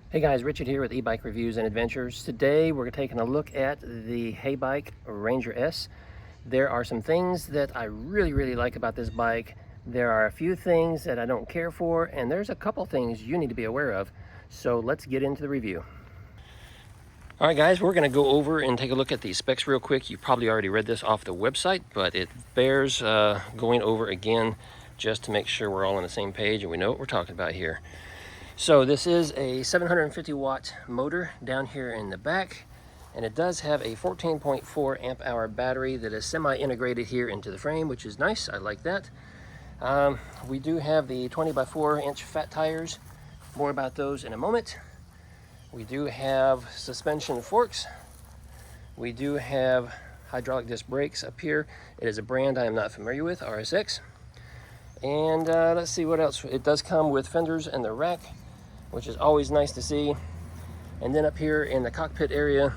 Hey guys, Richard here with eBike Reviews and Adventures. Today we're taking a look at the heybike Ranger S. There are some things that I really like about this bike. There are a few things that I don't care for, and there's a couple things you need to be aware of. So let's get into the review. All right guys, we're going to go over and take a look at the specs real quick. You probably already read this off the website, but it bears going over again just to make sure we're all on the same page and we know what we're talking about here. So this is a 750 watt motor down here in the back, and it does have a 14.4 amp hour battery that is semi-integrated here into the frame, which is nice. I like that. We do have the 20 by 4 inch fat tires. More about those in a moment. We do have suspension forks. We do have hydraulic disc brakes up here. It is a brand I am not familiar with, RSX. And let's see what else. It does come with fenders and the rack, which is always nice to see. And then up here in the cockpit area,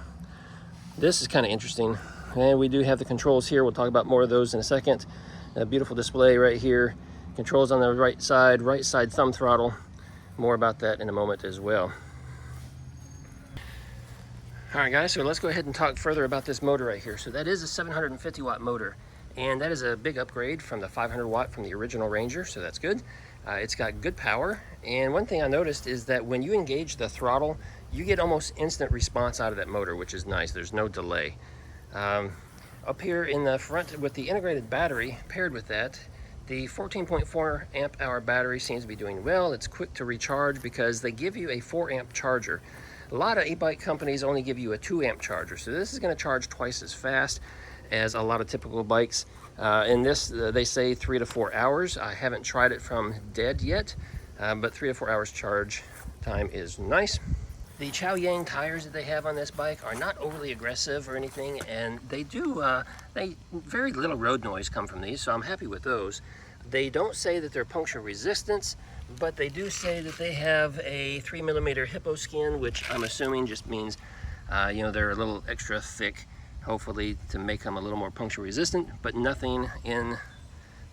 this is kind of interesting. And we do have the controls here. We'll talk about more of those in a second. A beautiful display right here. Controls on the right side thumb throttle. More about that in a moment as well. All right guys, so let's go ahead and talk further about this motor right here. So that is a 750 watt motor, and that is a big upgrade from the 500 watt from the original Ranger, so that's good. It's got good power, and one thing I noticed is that when you engage the throttle, you get almost instant response out of that motor, which is nice. There's no delay. Up here in the front with the integrated battery paired with that, the 14.4 amp hour battery seems to be doing well. It's quick to recharge because they give you a 4 amp charger. A lot of e-bike companies only give you a 2 amp charger, so this is going to charge twice as fast as a lot of typical bikes. In this, they say 3 to 4 hours. I haven't tried it from dead yet, but 3 to 4 hours charge time is nice. The Chow Yang tires that they have on this bike are not overly aggressive or anything, and they very little road noise come from these, so I'm happy with those. They don't say that they're puncture resistant, but they do say that they have a 3mm hippo skin, which I'm assuming just means they're a little extra thick, hopefully to make them a little more puncture resistant, but nothing in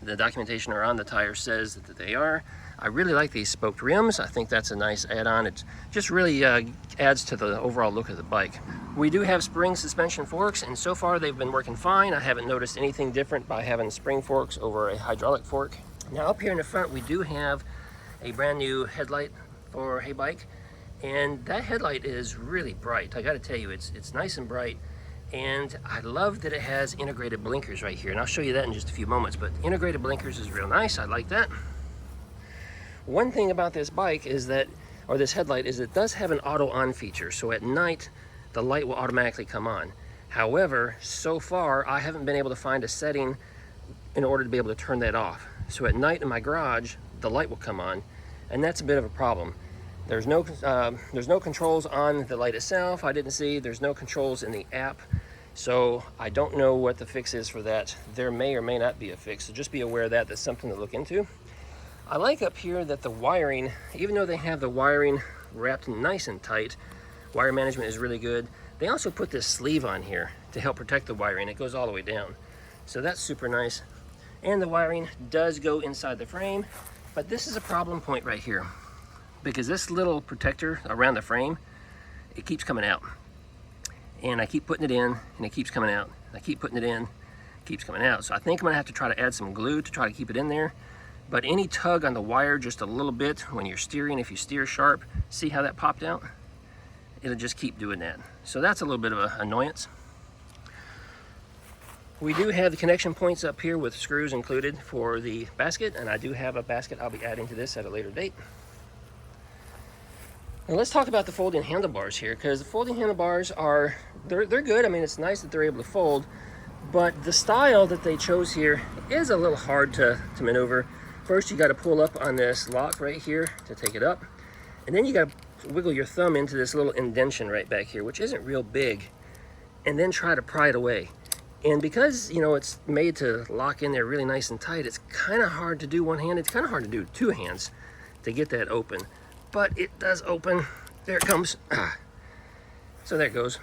the documentation or on the tire says that they are. I really like these spoked rims. I think that's a nice add-on. It just really adds to the overall look of the bike. We do have spring suspension forks, and so far they've been working fine. I haven't noticed anything different by having spring forks over a hydraulic fork. Now up here in the front we do have a brand new headlight for heybike, and that headlight is really bright. I gotta tell you, it's nice and bright. And I love that it has integrated blinkers right here, and I'll show you that in just a few moments, but integrated blinkers is real nice. I like that. One thing about this bike is that, or this headlight, is it does have an auto on feature, so at night the light will automatically come on. However, so far I haven't been able to find a setting in order to be able to turn that off. So at night in my garage the light will come on, and that's a bit of a problem. There's no controls on the light itself. I didn't see. There's no controls in the app, so I don't know what the fix is for that. There may or may not be a fix, so just be aware of that. That's something to look into. I like up here that the wiring, even though they have the wiring wrapped nice and tight, wire management is really good. They also put this sleeve on here to help protect the wiring. It goes all the way down, so that's super nice. And the wiring does go inside the frame, but this is a problem point right here, because this little protector around the frame, it keeps coming out. And I keep putting it in, and it keeps coming out. I keep putting it in, it keeps coming out. So I think I'm gonna have to try to add some glue to try to keep it in there. But any tug on the wire just a little bit when you're steering, if you steer sharp, see how that popped out? It'll just keep doing that. So that's a little bit of an annoyance. We do have the connection points up here with screws included for the basket, and I do have a basket I'll be adding to this at a later date. Now let's talk about the folding handlebars here, because the folding handlebars they're good. I mean, it's nice that they're able to fold, but the style that they chose here is a little hard to maneuver. First, you got to pull up on this lock right here to take it up, and then you got to wiggle your thumb into this little indentation right back here, which isn't real big, and then try to pry it away. And because, it's made to lock in there really nice and tight, it's kind of hard to do one hand. It's kind of hard to do two hands to get that open. But it does open. There it comes. So there it goes.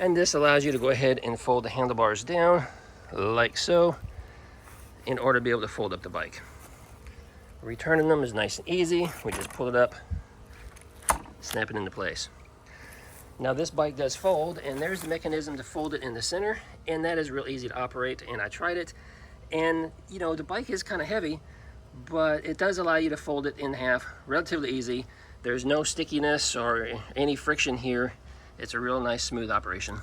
And this allows you to go ahead and fold the handlebars down like so in order to be able to fold up the bike. Returning them is nice and easy. We just pull it up, snap it into place. Now this bike does fold, and there's the mechanism to fold it in the center, and that is real easy to operate, and I tried it. And you know, the bike is kind of heavy, but it does allow you to fold it in half relatively easy. There's no stickiness or any friction here. It's a real nice smooth operation.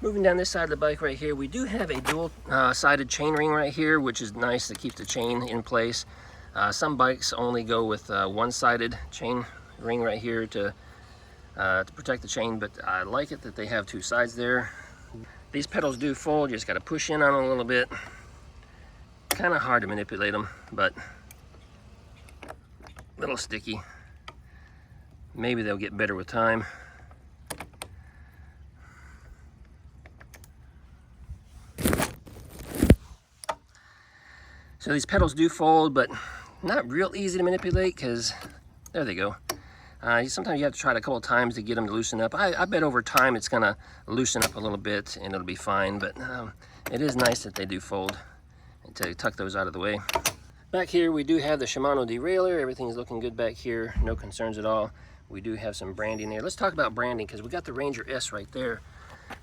Moving down this side of the bike right here, we do have a dual sided chain ring right here, which is nice to keep the chain in place. Some bikes only go with one-sided chain ring right here to protect the chain, but I like it that they have two sides there. These pedals do fold, you just got to push in on them a little bit. Kind of hard to manipulate them, but a little sticky. Maybe they'll get better with time. So these pedals do fold, but not real easy to manipulate because there they go. Sometimes you have to try it a couple of times to get them to loosen up. I bet over time it's gonna loosen up a little bit and it'll be fine, but it is nice that they do fold and to tuck those out of the way. Back here we do have the Shimano derailleur. Everything's looking good back here, no concerns at all. We do have some branding there. Let's talk about branding because we got the Ranger S right there.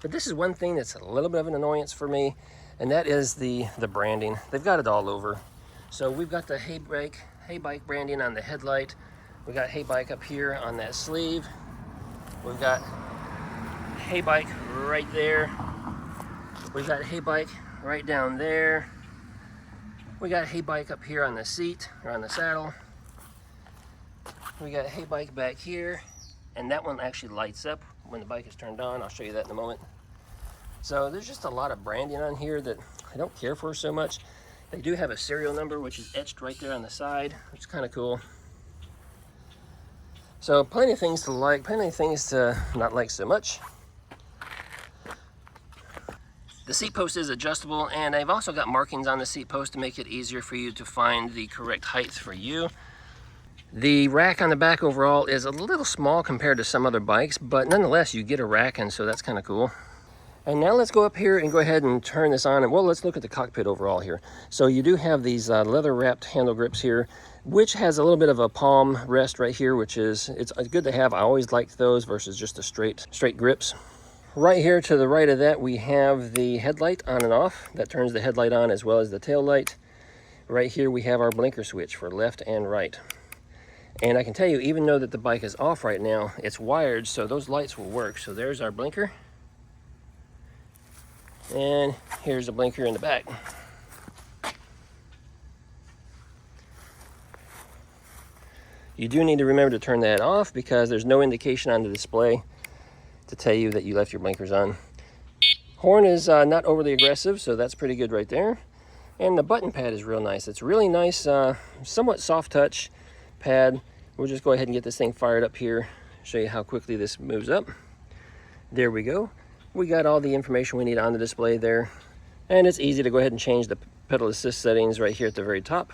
But this is one thing that's a little bit of an annoyance for me, and that is the branding. They've got it all over. So we've got the heybike branding on the headlight. We got heybike up here on that sleeve. We've got heybike right there. We've got heybike right down there. We got heybike up here on the seat or on the saddle. We got heybike back here, and that one actually lights up when the bike is turned on. I'll show you that in a moment. So there's just a lot of branding on here that I don't care for so much. They do have a serial number, which is etched right there on the side, which is kind of cool. So plenty of things to like, plenty of things to not like so much. The seat post is adjustable, and I've also got markings on the seat post to make it easier for you to find the correct height for you. The rack on the back overall is a little small compared to some other bikes, but nonetheless you get a rack, and so that's kind of cool. And now let's go up here and go ahead and turn this on, and well, let's look at the cockpit overall here. So you do have these leather wrapped handle grips here, which has a little bit of a palm rest right here, which is it's good to have. I always liked those versus just the straight grips. Right here to the right of that, we have the headlight on and off. That turns the headlight on as well as the tail light. Right here we have our blinker switch for left and right. And I can tell you, even though that the bike is off right now, it's wired, so those lights will work. So there's our blinker. And here's a blinker in the back. You do need to remember to turn that off because there's no indication on the display to tell you that you left your blinkers on. Horn is not overly aggressive, so that's pretty good right there. And the button pad is real nice. It's really nice, somewhat soft touch pad. We'll just go ahead and get this thing fired up here, show you how quickly this moves up. There we go. We got all the information we need on the display there, and it's easy to go ahead and change the pedal assist settings right here at the very top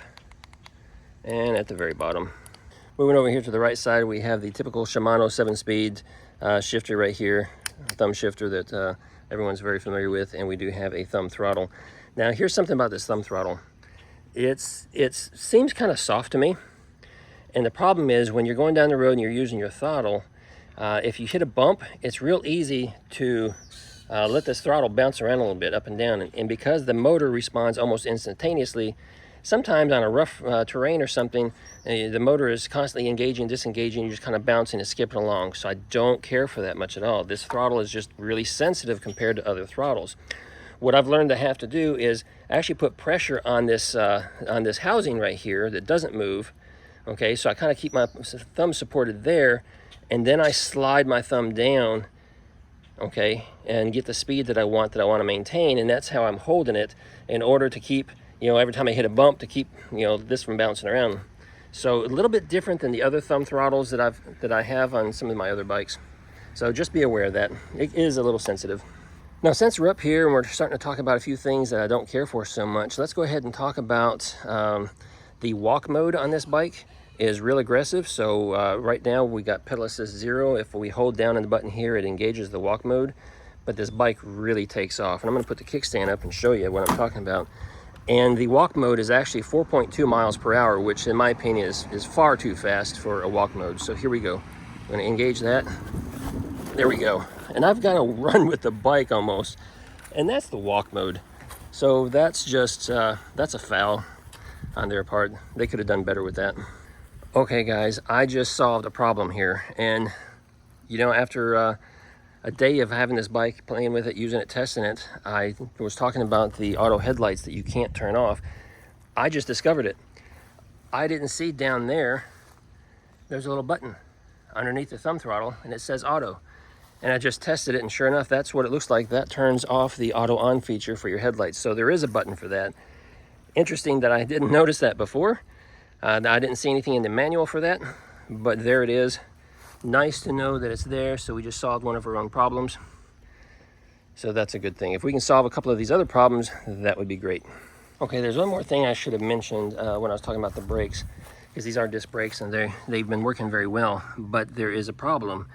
and at the very bottom. Moving over here to the right side, we have the typical Shimano 7-speed shifter right here, thumb shifter that everyone's very familiar with, and we do have a thumb throttle. Now here's something about this thumb throttle. It seems kind of soft to me, and the problem is when you're going down the road and you're using your throttle, if you hit a bump, it's real easy to let this throttle bounce around a little bit up and down. And because the motor responds almost instantaneously, sometimes on a rough terrain or something, the motor is constantly engaging, disengaging, you're just kind of bouncing and skipping along. So I don't care for that much at all. This throttle is just really sensitive compared to other throttles. What I've learned to have to do is actually put pressure on this housing right here that doesn't move. Okay, so I kind of keep my thumb supported there, and then I slide my thumb down, okay, and get the speed that I want to maintain, and that's how I'm holding it in order to keep, every time I hit a bump, to keep, this from bouncing around. So a little bit different than the other thumb throttles that I have on some of my other bikes. So just be aware of that. It is a little sensitive. Now, since we're up here and we're starting to talk about a few things that I don't care for so much, let's go ahead and talk about the walk mode on this bike. Is real aggressive. So right now we got pedal assist 0. If we hold down on the button here, it engages the walk mode, but this bike really takes off. And I'm going to put the kickstand up and show you what I'm talking about. And the walk mode is actually 4.2 miles per hour, which in my opinion is far too fast for a walk mode. So here we go. I'm gonna engage that. There we go. And I've got to run with the bike almost. And that's the walk mode. So that's just, that's a foul on their part. They could have done better with that. Okay guys, I just solved a problem here. And you know, after a day of having this bike, playing with it, using it, testing it, I was talking about the auto headlights that you can't turn off. I just discovered it. I didn't see down there, there's a little button underneath the thumb throttle and it says auto. And I just tested it, and sure enough, that's what it looks like. That turns off the auto on feature for your headlights. So there is a button for that. Interesting that I didn't notice that before. I didn't see anything in the manual for that, but there it is. Nice to know that it's there. So we just solved one of our own problems. So that's a good thing. If we can solve a couple of these other problems, that would be great. Okay, there's one more thing I should have mentioned when I was talking about the brakes, because these are disc brakes and they've been working very well, but there is a problem.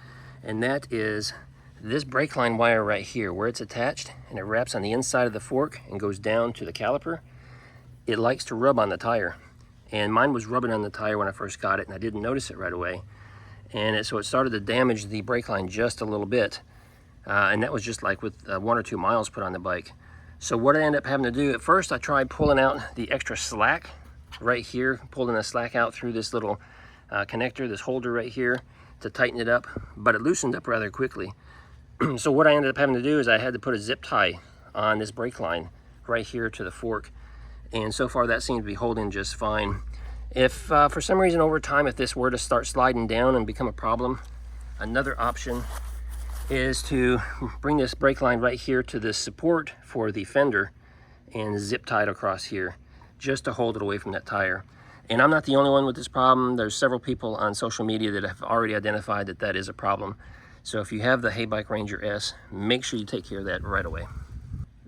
And that is this brake line wire right here, where it's attached and it wraps on the inside of the fork and goes down to the caliper. It likes to rub on the tire, and mine was rubbing on the tire when I first got it, and I didn't notice it right away. And so it started to damage the brake line just a little bit, and that was just like with 1 or 2 miles put on the bike. So what I ended up having to do, at first I tried pulling out the extra slack right here, pulling the slack out through this little connector, this holder right here, to tighten it up, but it loosened up rather quickly. So what I ended up having to do is I had to put a zip tie on this brake line right here to the fork, and so far that seems to be holding just fine. If for some reason over time, if this were to start sliding down and become a problem, another option is to bring this brake line right here to this support for the fender and zip tie it across here just to hold it away from that tire. And I'm not the only one with this problem. There's several people on social media that have already identified that that is a problem. So if you have the Heybike Ranger S, make sure you take care of that right away.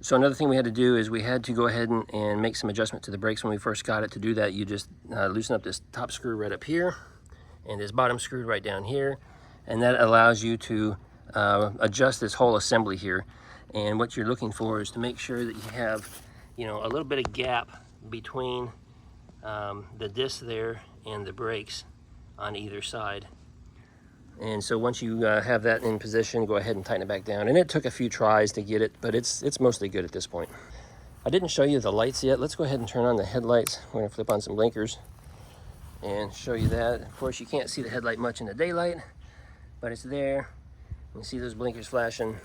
So another thing we had to do is we had to go ahead and make some adjustment to the brakes when we first got it. To do that, you just loosen up this top screw right up here and this bottom screw right down here. And that allows you to adjust this whole assembly here. And what you're looking for is to make sure that you have, you know, a little bit of gap between the disc there and the brakes on either side. And so once you have that in position, go ahead and tighten it back down. And it took a few tries to get it, but it's mostly good at this point. I didn't show you the lights yet. Let's go ahead and turn on the headlights. We're gonna flip on some blinkers and show you that. Of course, you can't see the headlight much in the daylight, but it's there. You see those blinkers flashing.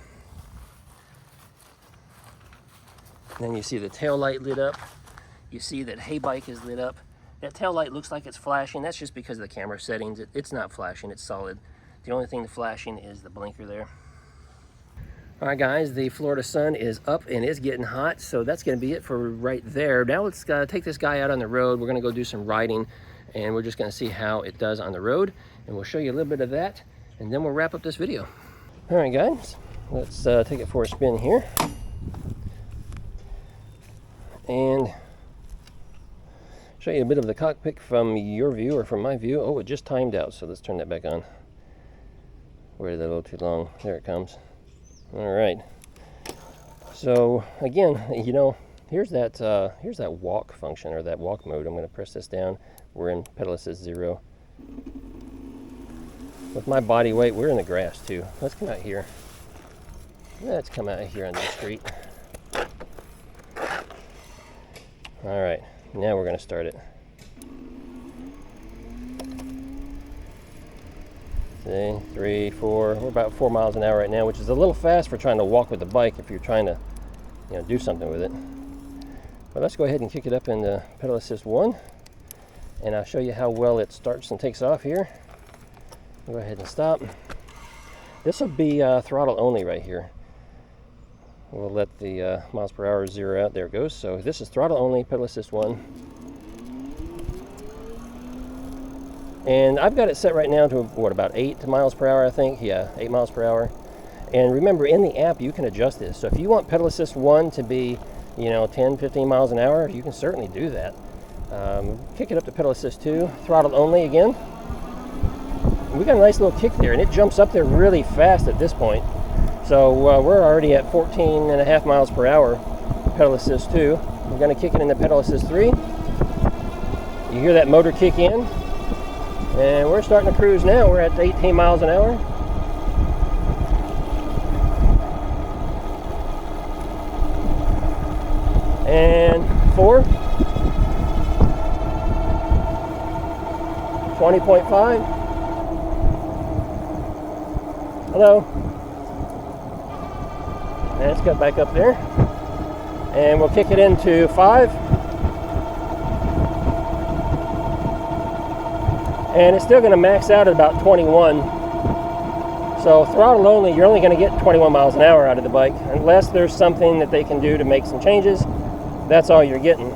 And then you see the tail light lit up. You see that Heybike is lit up. That tail light looks like it's flashing. That's just because of the camera settings. It's not flashing, it's solid. The only thing flashing is the blinker there. All right guys, the Florida sun is up and it's getting hot, so that's gonna be it for right there. Now let's take this guy out on the road. We're gonna go do some riding, and we're just gonna see how it does on the road, and we'll show you a little bit of that, and then we'll wrap up this video. All right guys, let's take it for a spin here. And show you a bit of the cockpit from your view or from my view. Oh, it just timed out, so let's turn that back on. Waited a little too long. There it comes. All right. So again, you know, here's that walk function, or that walk mode. I'm going to press this down. We're in pedal assist 0. With my body weight, we're in the grass too. Let's come out here. Let's come out here on the street. All right. Now we're going to start it. See, 3, 4, we're about 4 miles an hour right now, which is a little fast for trying to walk with the bike if you're trying to, you know, do something with it. But let's go ahead and kick it up in the pedal assist 1, and I'll show you how well it starts and takes off here. Go ahead and stop. This will be throttle only right here. We'll let the miles per hour zero out. There it goes. So this is throttle only, pedal assist 1. And I've got it set right now to, what, about 8 miles per hour, I think? Yeah, 8 miles per hour. And remember, in the app, you can adjust this. So if you want pedal assist 1 to be, you know, 10, 15 miles an hour, you can certainly do that. Kick it up to pedal assist 2, throttle only again. And we got a nice little kick there, and it jumps up there really fast at this point. So we're already at 14.5 miles per hour, pedal assist 2. we're going to kick it into pedal assist 3. You hear that motor kick in, and we're starting to cruise now. We're at 18 miles an hour. And 4. 20.5. Hello. Let's go back up there. And we'll kick it into 5. And it's still going to max out at about 21. So throttle only, you're only going to get 21 miles an hour out of the bike. Unless there's something that they can do to make some changes, that's all you're getting.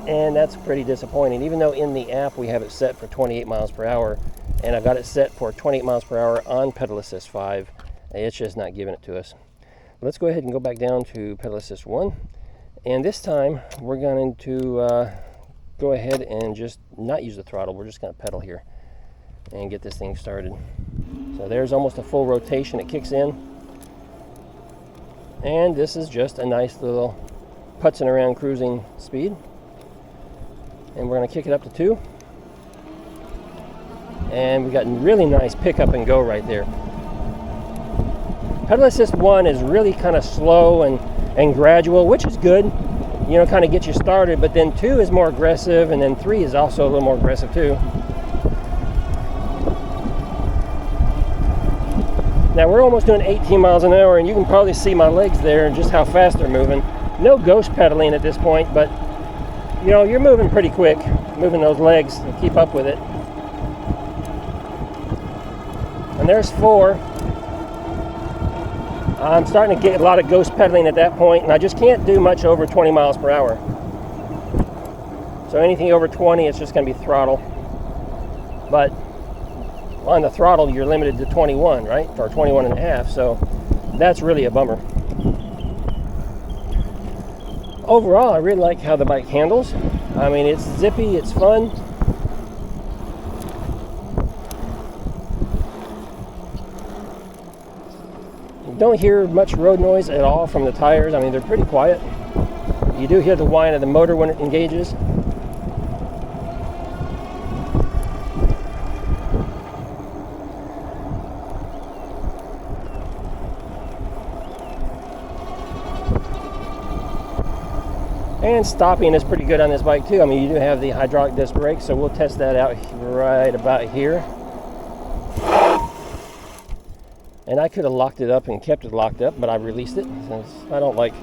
And that's pretty disappointing. Even though in the app we have it set for 28 miles per hour, and I've got it set for 28 miles per hour on pedal assist 5, it's just not giving it to us. Let's go ahead and go back down to pedal assist 1, and this time we're going to go ahead and just not use the throttle. We're just going to pedal here and get this thing started. So there's almost a full rotation. It kicks in, and this is just a nice little putzing around cruising speed. And we're going to kick it up to 2, and we got really nice pick up and go right there. Pedal assist 1 is really kind of slow and gradual, which is good, you know, kind of get you started. But then 2 is more aggressive, and then 3 is also a little more aggressive too. Now we're almost doing 18 miles an hour, and you can probably see my legs there and just how fast they're moving. No ghost pedaling at this point, but you know, you're moving pretty quick, moving those legs to keep up with it. And there's 4. I'm starting to get a lot of ghost pedaling at that point, and I just can't do much over 20 miles per hour. So anything over 20, it's just going to be throttle. But on the throttle, you're limited to 21, right? Or 21 and a half, so that's really a bummer. Overall, I really like how the bike handles. I mean, it's zippy, it's fun. You don't hear much road noise at all from the tires. I mean, they're pretty quiet. You do hear the whine of the motor when it engages. And stopping is pretty good on this bike too. I mean, you do have the hydraulic disc brakes, so we'll test that out right about here. And I could have locked it up and kept it locked up, but I released it since I don't like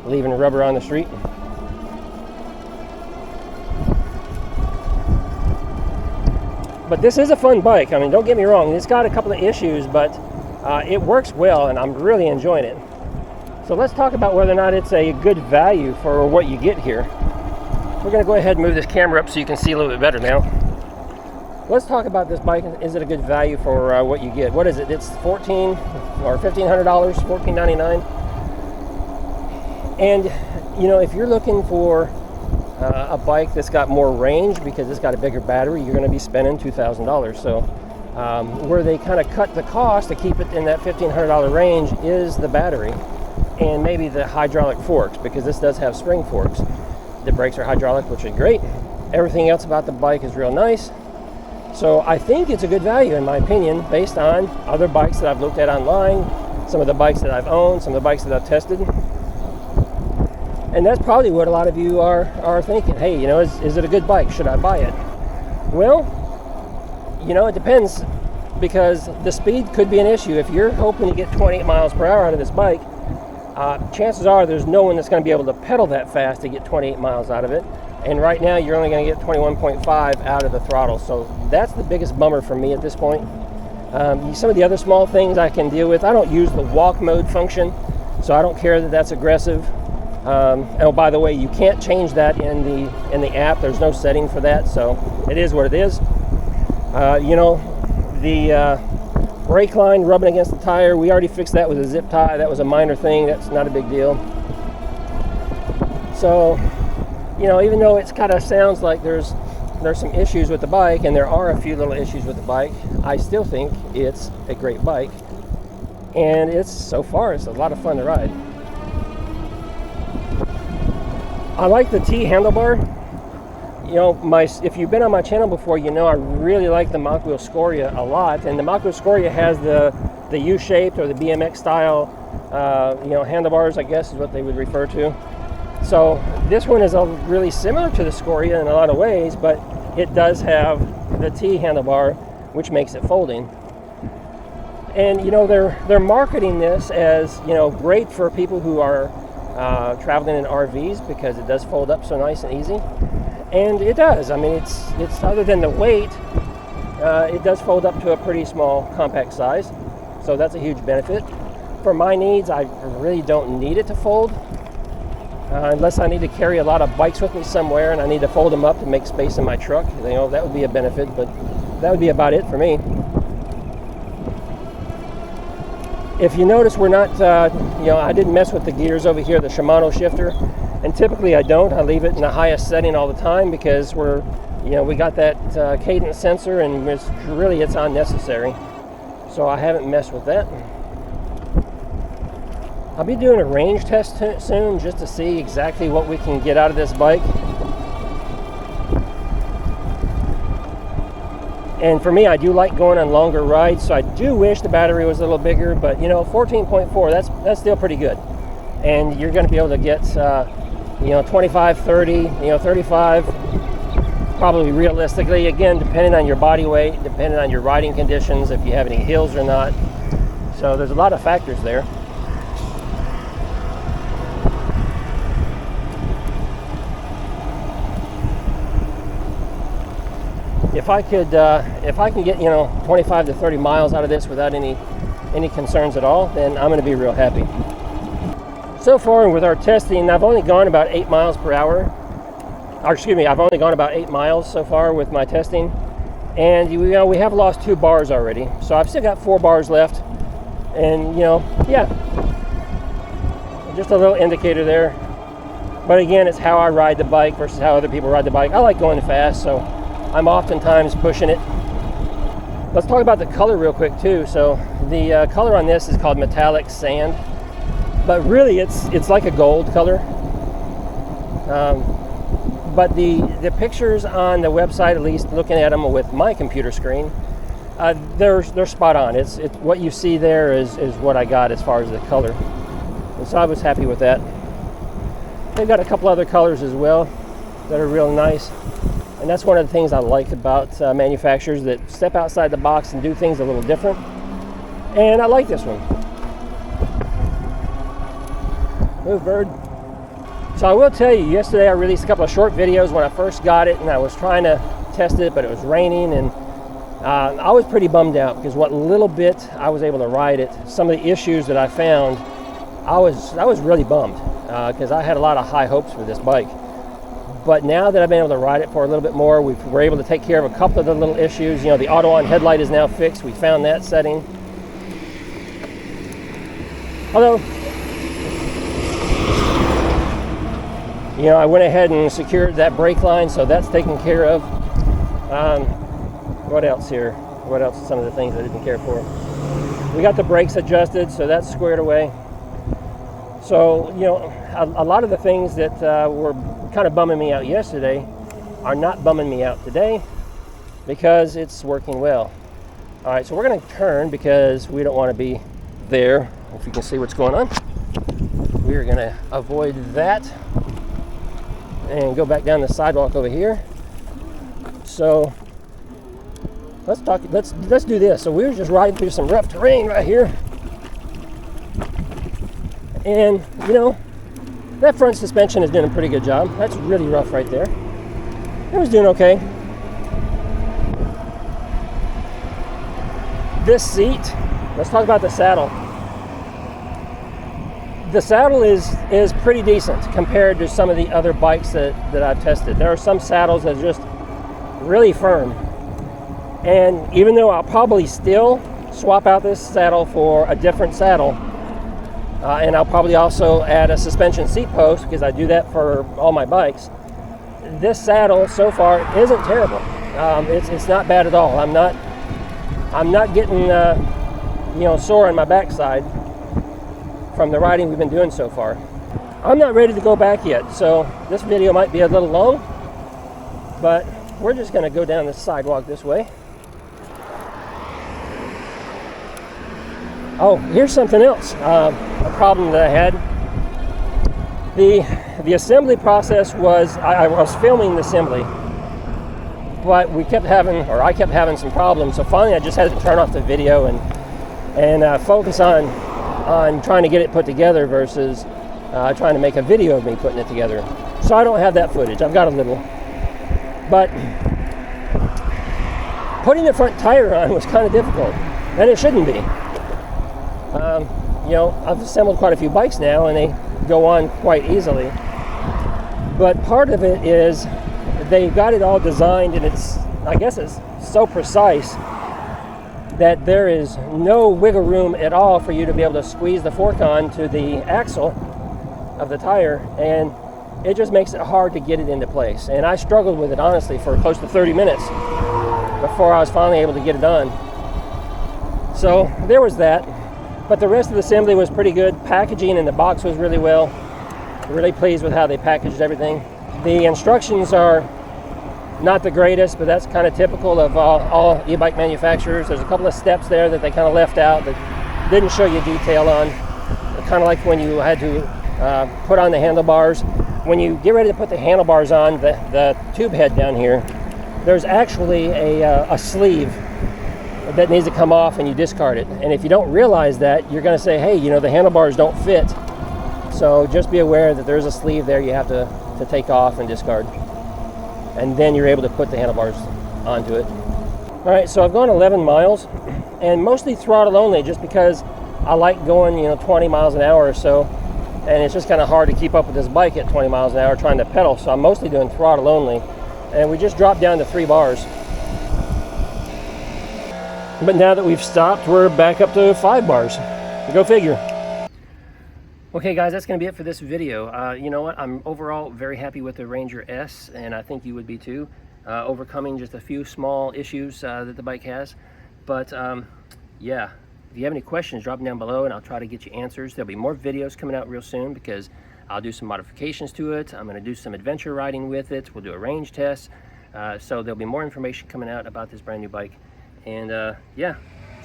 leaving rubber on the street. But this is a fun bike. I mean, don't get me wrong, it's got a couple of issues, but it works well, and I'm really enjoying it. So let's talk about whether or not it's a good value for what you get here. We're going to go ahead and move this camera up so you can see a little bit better now. Let's talk about this bike. Is it a good value for what you get? What is it? It's $1,400 or $1,500, $1,499. And you know, if you're looking for a bike that's got more range because it's got a bigger battery, you're going to be spending $2,000. So where they kind of cut the cost to keep it in that $1,500 range is the battery. And maybe the hydraulic forks, because this does have spring forks. The brakes are hydraulic, which is great. Everything else about the bike is real nice. So I think it's a good value, in my opinion, based on other bikes that I've looked at online, some of the bikes that I've owned, some of the bikes that I've tested. And that's probably what a lot of you are thinking. Hey, you know, is it a good bike? Should I buy it? Well, you know, it depends, because the speed could be an issue. If you're hoping to get 28 miles per hour out of this bike, chances are there's no one that's going to be able to pedal that fast to get 28 miles out of it. And right now you're only going to get 21.5 out of the throttle. So that's the biggest bummer for me at this point. Some of the other small things I can deal with. I don't use the walk mode function, so I don't care that that's aggressive. Oh, by the way, you can't change that in the app. There's no setting for that, so it is what it is. You know, the brake line rubbing against the tire, we already fixed that with a zip tie. That was a minor thing. That's not a big deal. So, you know, even though it's kind of sounds like there's some issues with the bike, and there are a few little issues with the bike, I still think it's a great bike, and so far it's a lot of fun to ride. I like the T handlebar. You know, if you've been on my channel before, you know I really like the Mach Wheel Scoria a lot, and the Mach Wheel Scoria has the U-shaped or the BMX style, you know, handlebars, I guess is what they would refer to. So this one is really similar to the Scoria in a lot of ways, but it does have the T handlebar, which makes it folding. And you know, they're marketing this as, you know, great for people who are traveling in RVs because it does fold up so nice and easy. And it does. I mean, it's other than the weight, it does fold up to a pretty small compact size. So that's a huge benefit. For my needs, I really don't need it to fold. Unless I need to carry a lot of bikes with me somewhere and I need to fold them up to make space in my truck. You know, that would be a benefit, but that would be about it for me. If you notice, we're not, you know, I didn't mess with the gears over here, the Shimano shifter. And typically I don't. I leave it in the highest setting all the time because we got that cadence sensor, and it's unnecessary. So I haven't messed with that. I'll be doing a range test soon just to see exactly what we can get out of this bike. And for me, I do like going on longer rides, so I do wish the battery was a little bigger, but you know, 14.4, that's still pretty good. And you're going to be able to get you know, 25, 30, you know, 35, probably realistically, again, depending on your body weight, depending on your riding conditions, if you have any hills or not. So there's a lot of factors there. If I can get, you know, 25 to 30 miles out of this without any concerns at all, then I'm going to be real happy. So far with our testing, I've only gone about 8 miles per hour. Or excuse me, I've only gone about 8 miles so far with my testing. And you know, we have lost 2 bars already. So I've still got 4 bars left. And you know, yeah, just a little indicator there. But again, it's how I ride the bike versus how other people ride the bike. I like going fast, so I'm oftentimes pushing it. Let's talk about the color real quick too. So the color on this is called metallic sand. But really, it's like a gold color. But the pictures on the website, at least looking at them with my computer screen, they're spot on. It's what you see there is what I got as far as the color. And so I was happy with that. They've got a couple other colors as well that are real nice. And that's one of the things I like about manufacturers that step outside the box and do things a little different. And I like this one. Move, bird. So I will tell you, yesterday I released a couple of short videos when I first got it, and I was trying to test it, but it was raining, and I was pretty bummed out because what little bit I was able to ride it, some of the issues that I found, I was really bummed because I had a lot of high hopes for this bike. But now that I've been able to ride it for a little bit more, we're able to take care of a couple of the little issues. You know, the auto-on headlight is now fixed. We found that setting. Although, you know, I went ahead and secured that brake line, so that's taken care of. What else here? What else are some of the things I didn't care for? We got the brakes adjusted, so that's squared away. So, you know, a lot of the things that were kind of bumming me out yesterday are not bumming me out today because it's working well. All right, so we're going to turn because we don't want to be there. If you can see what's going on, we're going to avoid that and go back down the sidewalk over here. So let's do this. So we were just riding through some rough terrain right here, and you know, that front suspension is doing a pretty good job. That's really rough right there. It was doing okay. This seat, let's talk about the saddle. The saddle is pretty decent compared to some of the other bikes that I've tested. There are some saddles that are just really firm. And even though I'll probably still swap out this saddle for a different saddle, and I'll probably also add a suspension seat post because I do that for all my bikes, this saddle so far isn't terrible. It's not bad at all. I'm not getting you know, sore on my backside from the riding we've been doing so far. I'm not ready to go back yet, so this video might be a little long, but we're just going to go down the sidewalk this way. Oh, here's something else, a problem that I had. The assembly process was, I was filming the assembly, but I kept having some problems, so finally I just had to turn off the video and focus on trying to get it put together versus trying to make a video of me putting it together. So I don't have that footage. I've got a little. But putting the front tire on was kind of difficult, and it shouldn't be. You know, I've assembled quite a few bikes now, and they go on quite easily. But part of it is they got it all designed, and I guess it's so precise that there is no wiggle room at all for you to be able to squeeze the fork on to the axle of the tire, and it just makes it hard to get it into place. And I struggled with it honestly for close to 30 minutes before I was finally able to get it on. So there was that, but the rest of the assembly was pretty good. Packaging in the box was really well. Really pleased with how they packaged everything. The instructions are not the greatest, but that's kind of typical of all e-bike manufacturers. There's a couple of steps there that they kind of left out that didn't show you detail on. Kind of like when you had to put on the handlebars. When you get ready to put the handlebars on, the tube head down here, there's actually a sleeve that needs to come off, and you discard it. And if you don't realize that, you're going to say, hey, you know, the handlebars don't fit. So just be aware that there's a sleeve there you have to take off and discard. And then you're able to put the handlebars onto it. All right, so I've gone 11 miles, and mostly throttle only, just because I like going, you know, 20 miles an hour or so. And it's just kind of hard to keep up with this bike at 20 miles an hour trying to pedal. So I'm mostly doing throttle only. And we just dropped down to 3 bars. But now that we've stopped, we're back up to 5 bars. Go figure. Okay guys, that's going to be it for this video. You know what, I'm overall very happy with the Ranger S, and I think you would be too, overcoming just a few small issues that the bike has. But yeah, if you have any questions, drop them down below and I'll try to get you answers. There'll be more videos coming out real soon because I'll do some modifications to it. I'm going to do some adventure riding with it. We'll do a range test. So there'll be more information coming out about this brand new bike. And yeah,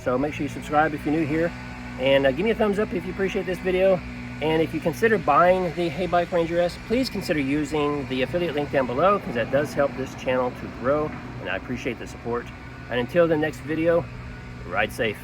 so make sure you subscribe if you're new here, and give me a thumbs up if you appreciate this video. And if you consider buying the heybike Ranger S, please consider using the affiliate link down below, because that does help this channel to grow, and I appreciate the support. And until the next video, ride safe.